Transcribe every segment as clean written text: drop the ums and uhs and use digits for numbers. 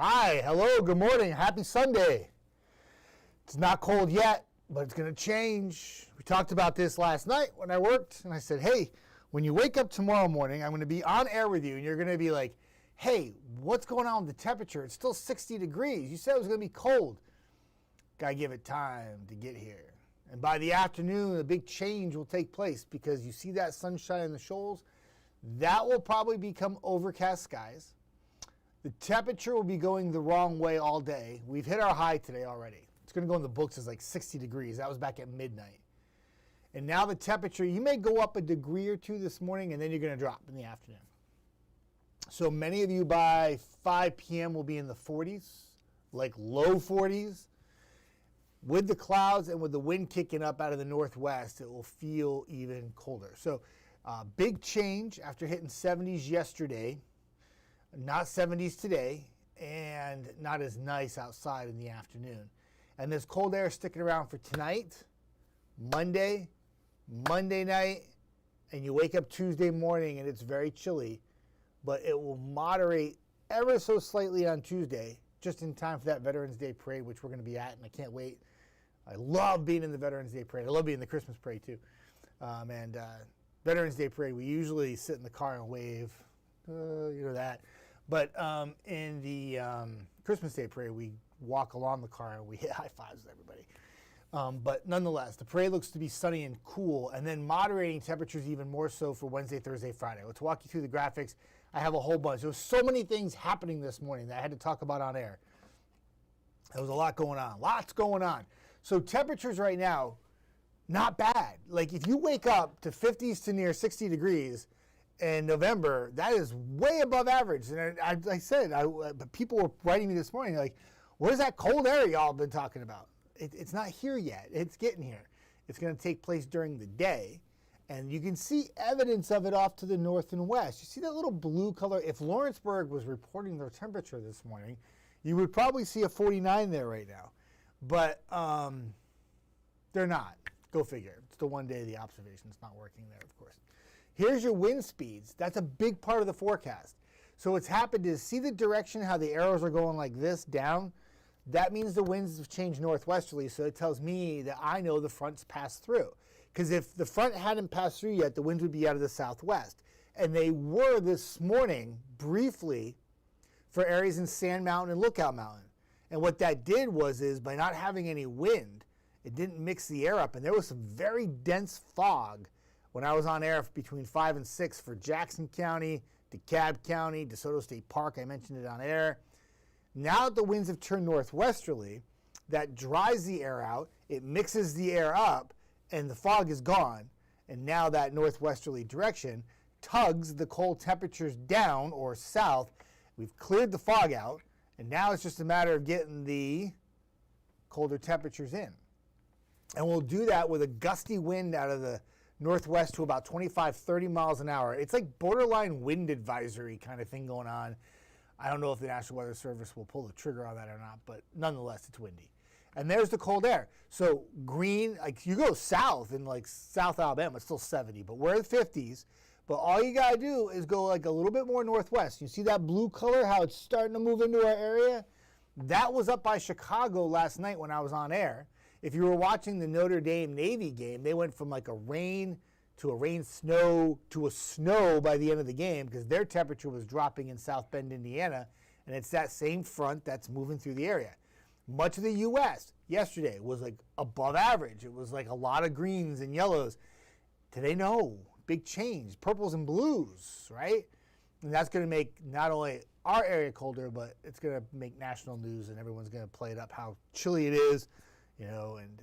Hi, hello, good morning, happy Sunday. It's not cold yet, but it's going to change. We talked about this last night when I worked, and I said, hey, when you wake up tomorrow morning, I'm going to be on air with you, and you're going to be like, hey, what's going on with the temperature? It's still 60 degrees. You said it was going to be cold. Got to give it time to get here. And by the afternoon, a big change will take place because you see that sunshine in the shoals. That will probably become overcast skies. The temperature will be going the wrong way all day. We've hit our high today already. It's going to go in the books as like 60 degrees. That was back at midnight. And now the temperature, you may go up a degree or two this morning, and then you're going to drop in the afternoon. So many of you by 5 p.m. will be in the 40s, like low 40s. With the clouds and with the wind kicking up out of the northwest, it will feel even colder. So big change after hitting 70s yesterday. Not 70s today, and not as nice outside in the afternoon. And this cold air is sticking around for tonight, Monday night, and you wake up Tuesday morning and it's very chilly, but it will moderate ever so slightly on Tuesday, just in time for that Veterans Day parade, which we're going to be at, and I can't wait. I love being in the Veterans Day parade. I love being in the Christmas parade too. Veterans Day parade, we usually sit in the car and wave, that. But in the Christmas Day parade, we walk along the car and we hit high fives with everybody. But nonetheless, the parade looks to be sunny and cool, and then moderating temperatures even more so for Wednesday, Thursday, Friday. Let's walk you through the graphics. I have a whole bunch. There was so many things happening this morning that I had to talk about on air. There was a lot going on. Lots going on. So temperatures right now, not bad. Like if you wake up to 50s to near 60 degrees in November, that is way above average. And I said, people were writing me this morning like, what is that cold air y'all been talking about? It's not here yet. It's getting here. It's going to take place during the day. And you can see evidence of it off to the north and west. You see that little blue color? If Lawrenceburg was reporting their temperature this morning, you would probably see a 49 there right now. But they're not. Go figure. It's the one day the observation's not working there, of course. Here's your wind speeds. That's a big part of the forecast. So what's happened is, see the direction, how the arrows are going like this, down? That means the winds have changed northwesterly, so it tells me that I know the front's passed through. Because if the front hadn't passed through yet, the winds would be out of the southwest. And they were this morning, briefly, for areas in Sand Mountain and Lookout Mountain. And what that did was, by not having any wind, it didn't mix the air up, and there was some very dense fog when I was on air between 5 and 6 for Jackson County, DeKalb County, DeSoto State Park. I mentioned it on air. Now that the winds have turned northwesterly, that dries the air out, it mixes the air up, and the fog is gone. And now that northwesterly direction tugs the cold temperatures down or south. We've cleared the fog out, and now it's just a matter of getting the colder temperatures in. And we'll do that with a gusty wind out of the northwest to about 25, 30 miles an hour. It's like borderline wind advisory kind of thing going on. I don't know if the National Weather Service will pull the trigger on that or not, but nonetheless, it's windy. And there's the cold air. So green, like you go south in like South Alabama, it's still 70, but we're at 50s. But all you got to do is go like a little bit more northwest. You see that blue color, how it's starting to move into our area? That was up by Chicago last night when I was on air. If you were watching the Notre Dame Navy game, they went from like a rain to a rain snow to a snow by the end of the game because their temperature was dropping in South Bend, Indiana, and it's that same front that's moving through the area. Much of the U.S. yesterday was like above average. It was like a lot of greens and yellows. Today, no. Big change. Purples and blues, right? And that's going to make not only our area colder, but it's going to make national news and everyone's going to play it up how chilly it is. And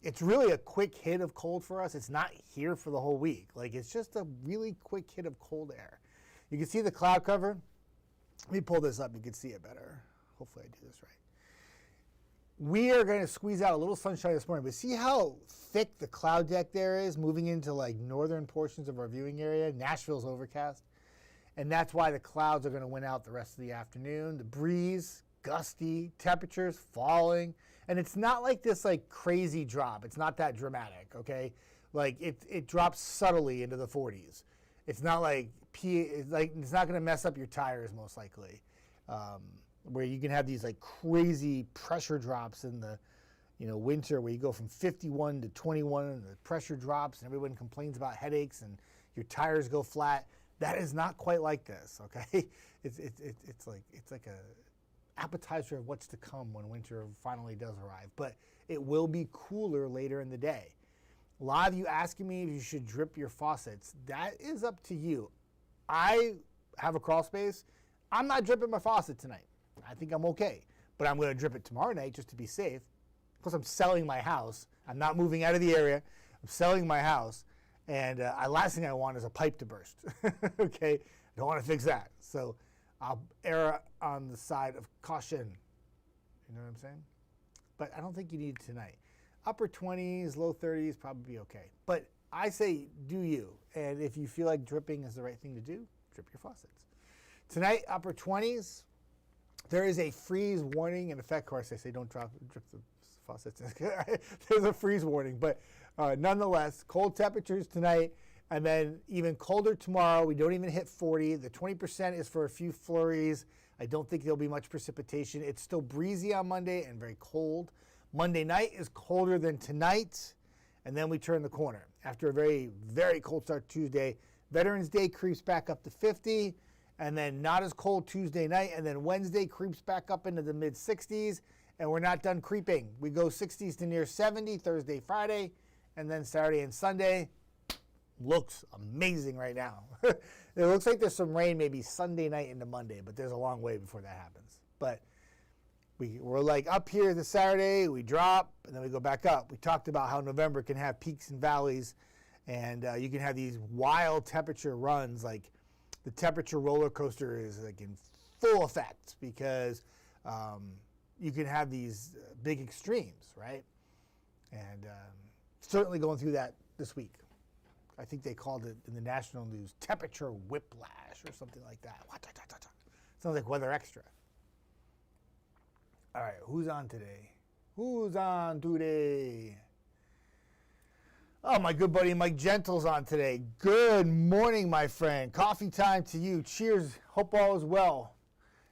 it's really a quick hit of cold for us. It's not here for the whole week. Like, it's just a really quick hit of cold air. You can see the cloud cover. Let me pull this up. You can see it better. Hopefully I do this right. We are going to squeeze out a little sunshine this morning, but see how thick the cloud deck there is moving into like northern portions of our viewing area? Nashville's overcast. And that's why the clouds are going to win out the rest of the afternoon. The breeze, gusty, temperatures falling. And it's not like this like crazy drop. It's not that dramatic, okay? Like it drops subtly into the 40s. It's not like it's not going to mess up your tires most likely. where you can have these like crazy pressure drops in the winter, where you go from 51 to 21 and the pressure drops and everyone complains about headaches and your tires go flat. That is not quite like this, okay? It's like a appetizer of what's to come when winter finally does arrive. But it will be cooler later in the day. A lot of you asking me if you should drip your faucets. That is up to you. I have a crawl space. I'm not dripping my faucet tonight. I think I'm okay. But I'm going to drip it tomorrow night just to be safe. Plus, I'm selling my house. I'm not moving out of the area. I'm selling my house. And last thing I want is a pipe to burst. Okay? I don't want to fix that. So I'll err on the side of caution. You know what I'm saying? But I don't think you need it tonight. Upper 20s, low 30s, probably be okay. But I say do you. And if you feel like dripping is the right thing to do, drip your faucets. Tonight, upper 20s. There is a freeze warning in effect. Of course, I say don't drip the faucets. There's a freeze warning. But nonetheless, cold temperatures tonight. And then even colder tomorrow. We don't even hit 40. The 20% is for a few flurries. I don't think there'll be much precipitation. It's still breezy on Monday and very cold. Monday night is colder than tonight. And then we turn the corner. After a very, very cold start Tuesday, Veterans Day creeps back up to 50. And then not as cold Tuesday night. And then Wednesday creeps back up into the mid 60s. And we're not done creeping. We go 60s to near 70 Thursday, Friday. And then Saturday and Sunday. Looks amazing right now. It looks like there's some rain maybe Sunday night into Monday, but there's a long way before that happens. But we're like up here this Saturday, we drop, and then we go back up. We talked about how November can have peaks and valleys, and you can have these wild temperature runs. Like the temperature roller coaster is like in full effect because you can have these big extremes, right? And certainly going through that this week. I think they called it in the national news temperature whiplash or something like that. Sounds like Weather Extra. All right, who's on today? Who's on today? Oh, my good buddy Mike Gentle's on today. Good morning, my friend. Coffee time to you. Cheers. Hope all is well.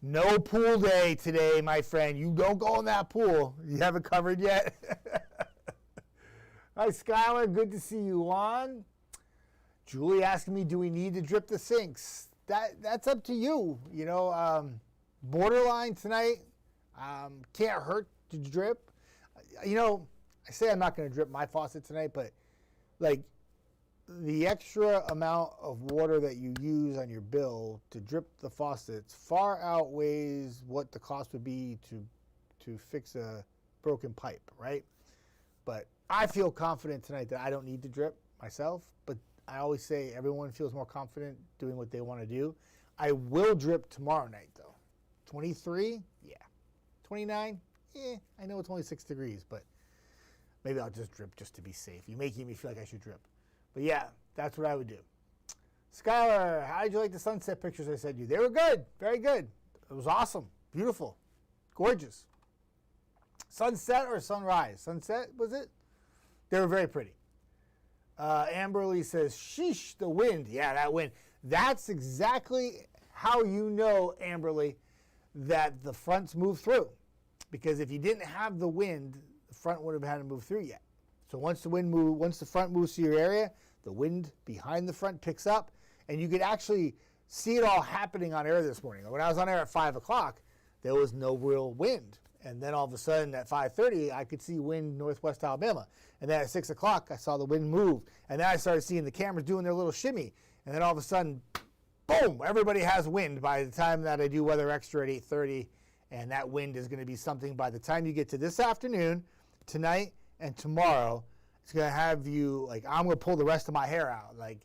No pool day today, my friend. You don't go in that pool. You haven't covered yet. Hi, Skylar. Good to see you on. Julie asking me, do we need to drip the sinks? That's up to you. You know, borderline tonight. Can't hurt to drip. You know, I say I'm not going to drip my faucet tonight, but like the extra amount of water that you use on your bill to drip the faucets far outweighs what the cost would be to fix a broken pipe, right? But I feel confident tonight that I don't need to drip myself, but I always say everyone feels more confident doing what they want to do. I will drip tomorrow night, though. 23? Yeah. 29? Yeah. I know it's only 6 degrees, but maybe I'll just drip just to be safe. You're making me feel like I should drip. But yeah, that's what I would do. Skylar, how did you like the sunset pictures I sent you? They were good. Very good. It was awesome. Beautiful. Gorgeous. Sunset or sunrise? Sunset, was it? They were very pretty. Amberly says, sheesh, the wind. Yeah, that wind. That's exactly how you know, Amberly, that the fronts move through. Because if you didn't have the wind, the front would have had to move through yet. So once the front moves to your area, the wind behind the front picks up, and you could actually see it all happening on air this morning. When I was on air at 5 o'clock, there was no real wind. And then all of a sudden at 5:30, I could see wind northwest Alabama. And then at 6 o'clock, I saw the wind move. And then I started seeing the cameras doing their little shimmy. And then all of a sudden, boom, everybody has wind by the time that I do Weather Extra at 8:30. And that wind is going to be something by the time you get to this afternoon, tonight, and tomorrow. It's going to have you, like, I'm going to pull the rest of my hair out. Like,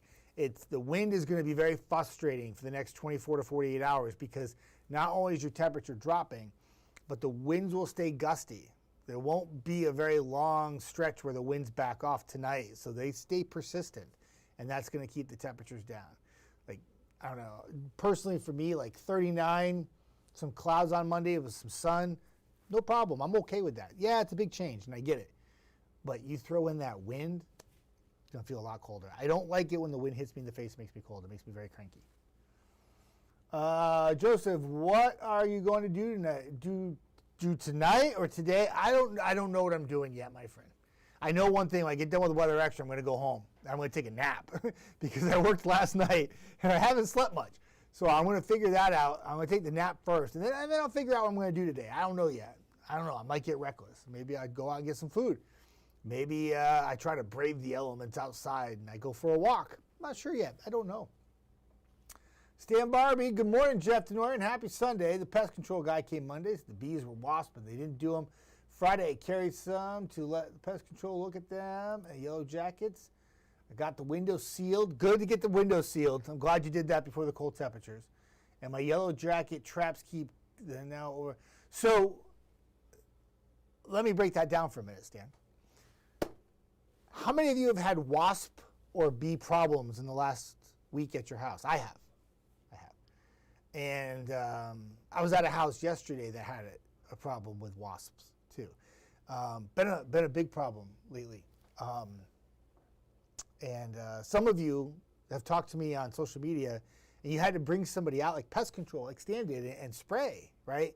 the wind is going to be very frustrating for the next 24 to 48 hours because not only is your temperature dropping, but the winds will stay gusty. There won't be a very long stretch where the winds back off tonight, so they stay persistent, and that's going to keep the temperatures down. Like, I don't know, personally for me, like 39, some clouds on Monday with some sun, no problem. I'm okay with that. Yeah, it's a big change, and I get it. But you throw in that wind, it's going to feel a lot colder. I don't like it when the wind hits me in the face, makes me cold. It makes me very cranky. Joseph, what are you going to do tonight? Do tonight or today? I don't know what I'm doing yet, my friend. I know one thing. When I get done with the weather extra, I'm going to go home. I'm going to take a nap because I worked last night and I haven't slept much. So I'm going to figure that out. I'm going to take the nap first, and then I'll figure out what I'm going to do today. I don't know yet. I don't know. I might get reckless. Maybe I go out and get some food. Maybe I try to brave the elements outside and I go for a walk. I'm not sure yet. I don't know. Stan Barbie, good morning, Jeff Desnoyers, and happy Sunday. The pest control guy came Mondays. The bees were wasps, but they didn't do them. Friday, I carried some to let the pest control look at them. And yellow jackets. I got the windows sealed. Good to get the windows sealed. I'm glad you did that before the cold temperatures. And my yellow jacket traps keep now over. So let me break that down for a minute, Stan. How many of you have had wasp or bee problems in the last week at your house? I have. And I was at a house yesterday that had a problem with wasps too. Been a big problem lately. And some of you have talked to me on social media, and you had to bring somebody out, like pest control, like Stan did, and spray, right?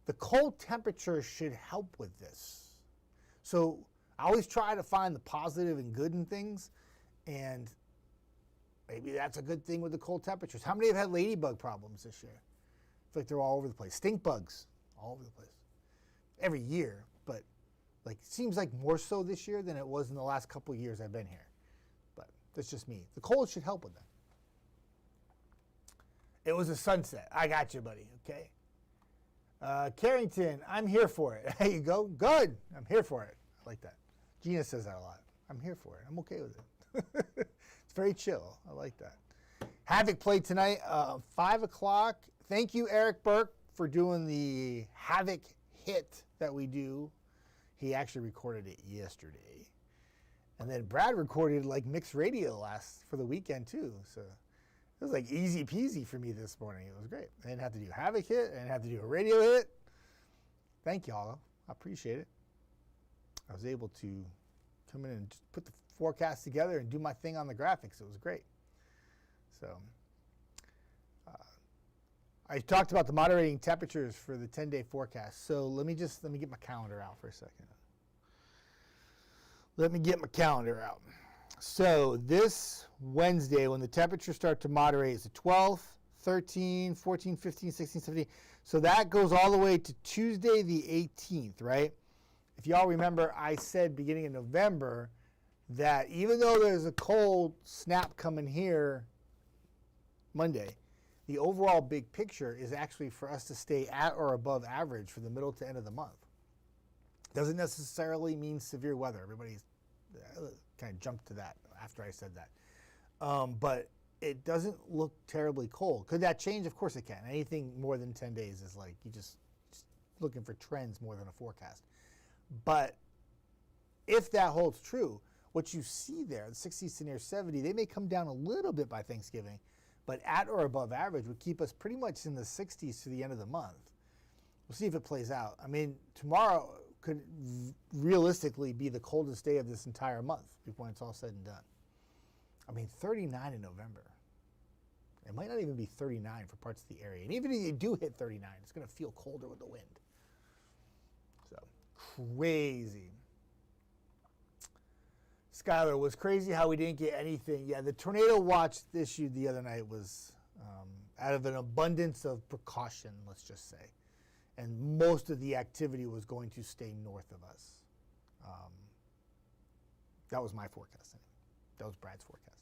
The cold temperature should help with this. So I always try to find the positive and good in things, and maybe that's a good thing with the cold temperatures. How many have had ladybug problems this year? I feel like they're all over the place. Stink bugs, all over the place. Every year, but like it seems like more so this year than it was in the last couple of years I've been here. But that's just me. The cold should help with that. It was a sunset. I got you, buddy, okay? Carrington, I'm here for it. There you go. Good. I'm here for it. I like that. Gina says that a lot. I'm here for it. I'm okay with it. It's very chill. I like that. Havoc played tonight, 5 o'clock. Thank you, Eric Burke, for doing the Havoc hit that we do. He actually recorded it yesterday. And then Brad recorded like mixed radio for the weekend too. So it was like easy peasy for me this morning. It was great. I didn't have to do Havoc hit. I didn't have to do a radio hit. Thank y'all. I appreciate it. I was able to come in and just put the forecast together and do my thing on the graphics. It was great. So I talked about the moderating temperatures for the 10-day forecast. So let me get my calendar out for a second. Let me get my calendar out. So this Wednesday, when the temperatures start to moderate, is the 12th, 13, 14, 15, 16, 17. So that goes all the way to Tuesday the 18th, right? If y'all remember, I said beginning of November that even though there's a cold snap coming here Monday, the overall big picture is actually for us to stay at or above average for the middle to end of the month. Doesn't necessarily mean severe weather. Everybody's kind of jumped to that after I said that. But it doesn't look terribly cold. Could that change? Of course it can. Anything more than 10 days is like you just looking for trends more than a forecast. But if that holds true, what you see there, the 60s to near 70, they may come down a little bit by Thanksgiving, but at or above average would keep us pretty much in the 60s to the end of the month. We'll see if it plays out. I mean, tomorrow could realistically be the coldest day of this entire month when it's all said and done. I mean, 39 in November. It might not even be 39 for parts of the area. And even if you do hit 39, it's going to feel colder with the wind. So, crazy. Skylar, was crazy how we didn't get anything. Yeah, the tornado watch issued the other night was out of an abundance of precaution, let's just say. And most of the activity was going to stay north of us. That was my forecast. That was Brad's forecast.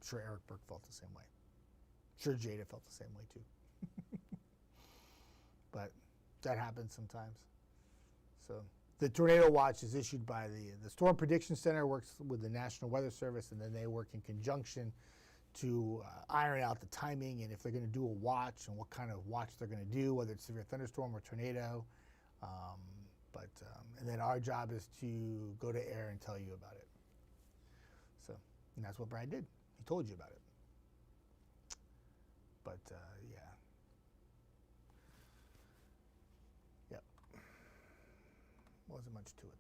I'm sure Eric Burke felt the same way. I'm sure Jada felt the same way too. But that happens sometimes. So the tornado watch is issued by the Storm Prediction Center, works with the National Weather Service, and then they work in conjunction to iron out the timing and if they're going to do a watch and what kind of watch they're going to do, whether it's severe thunderstorm or tornado. And then our job is to go to air and tell you about it. So, and that's what Brad did. He told you about it. But yeah. Yep. Wasn't much to it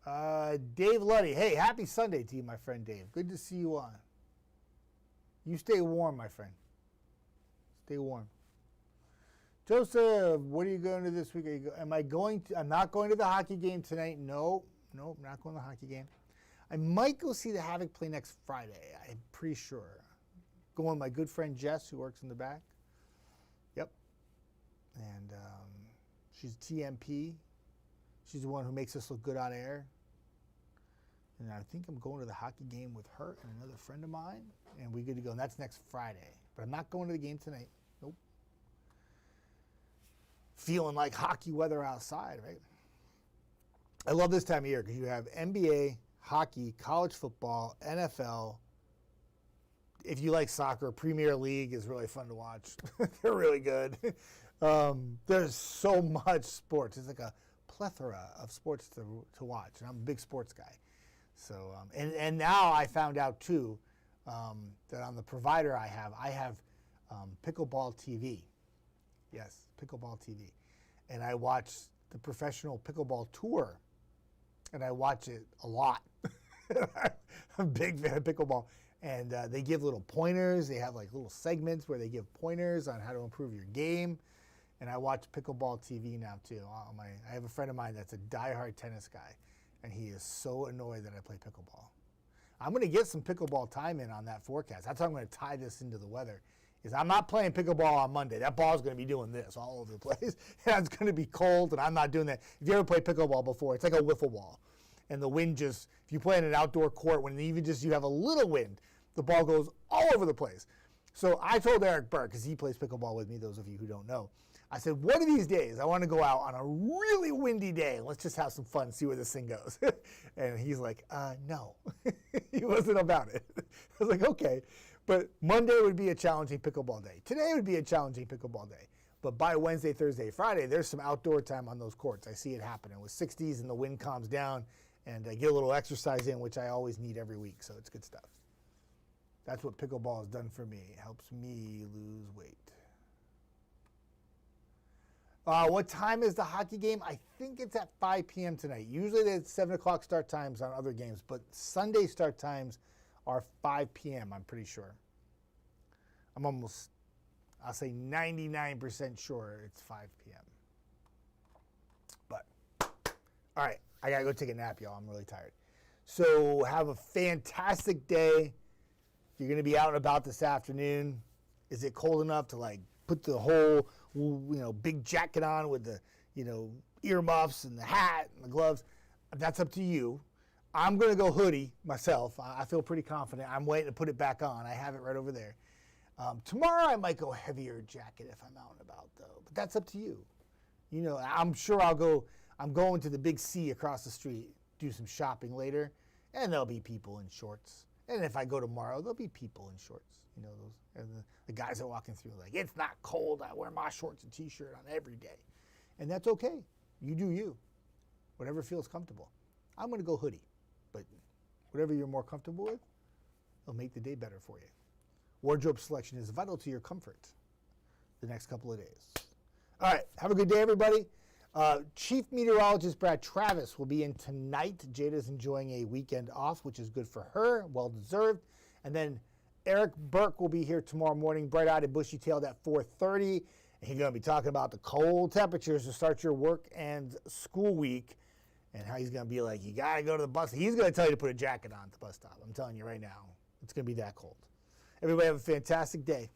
though. Dave Luddy. Hey, happy Sunday to you, my friend Dave. Good to see you on. You stay warm, my friend. Stay warm. Joseph, what are you going to this week? Am I going to? I'm not going to the hockey game tonight. No, I'm not going to the hockey game. I might go see the Havoc play next Friday. I'm pretty sure. Going with my good friend Jess, who works in the back. Yep. And she's TMP. She's the one who makes us look good on air. And I think I'm going to the hockey game with her and another friend of mine. And we're good to go. And that's next Friday. But I'm not going to the game tonight. Nope. Feeling like hockey weather outside, right? I love this time of year because you have NBA, hockey, college football, NFL. If you like soccer, Premier League is really fun to watch. They're really good. There's so much sports. It's like a plethora of sports to watch. And I'm a big sports guy. So, and now I found out too that on the provider I have Pickleball TV. Yes, Pickleball TV. And I watch the professional pickleball tour. And I watch it a lot. I'm a big fan of pickleball. And they give little pointers. They have like little segments where they give pointers on how to improve your game. And I watch Pickleball TV now too. I have a friend of mine that's a diehard tennis guy. And he is so annoyed that I play pickleball. I'm going to get some pickleball time in on that forecast. That's how I'm going to tie this into the weather. Is I'm not playing pickleball on Monday. That ball's going to be doing this all over the place. And it's going to be cold, and I'm not doing that. If you ever played pickleball before, it's like a wiffle ball. And the wind just, if you play in an outdoor court, when even just you have a little wind, the ball goes all over the place. So I told Eric Burke, because he plays pickleball with me, those of you who don't know, I said, one of these days, I want to go out on a really windy day, and let's just have some fun, see where this thing goes. And he's like, no. He wasn't about it. I was like, okay. But Monday would be a challenging pickleball day. Today would be a challenging pickleball day. But by Wednesday, Thursday, Friday, there's some outdoor time on those courts. I see it happening with 60s and the wind calms down, and I get a little exercise in, which I always need every week, so it's good stuff. That's what pickleball has done for me. It helps me lose weight. What time is the hockey game? I think it's at 5 p.m. tonight. Usually it's 7 o'clock start times on other games, but Sunday start times are 5 p.m., I'm pretty sure. I'll say 99% sure it's 5 p.m. But, all right, I got to go take a nap, y'all. I'm really tired. So have a fantastic day. You're going to be out and about this afternoon. Is it cold enough to, like, put the whole, big jacket on with the, earmuffs and the hat and the gloves? That's up to you. I'm going to go hoodie myself. I feel pretty confident. I'm waiting to put it back on. I have it right over there. Tomorrow I might go heavier jacket if I'm out and about, though. But that's up to you. I'm sure I'm going to the big C across the street, do some shopping later, and there'll be people in shorts. And if I go tomorrow, there'll be people in shorts. The guys are walking through like, it's not cold. I wear my shorts and T-shirt on every day. And that's okay. You do you. Whatever feels comfortable. I'm going to go hoodie. But whatever you're more comfortable with, it'll make the day better for you. Wardrobe selection is vital to your comfort the next couple of days. All right. Have a good day, everybody. Chief Meteorologist Brad Travis will be in tonight. Jada's enjoying a weekend off, which is good for her. Well-deserved. And then Eric Burke will be here tomorrow morning, bright-eyed and bushy-tailed at 4:30. And he's going to be talking about the cold temperatures to start your work and school week and how he's going to be like, you got to go to the bus. He's going to tell you to put a jacket on at the bus stop. I'm telling you right now, it's going to be that cold. Everybody have a fantastic day.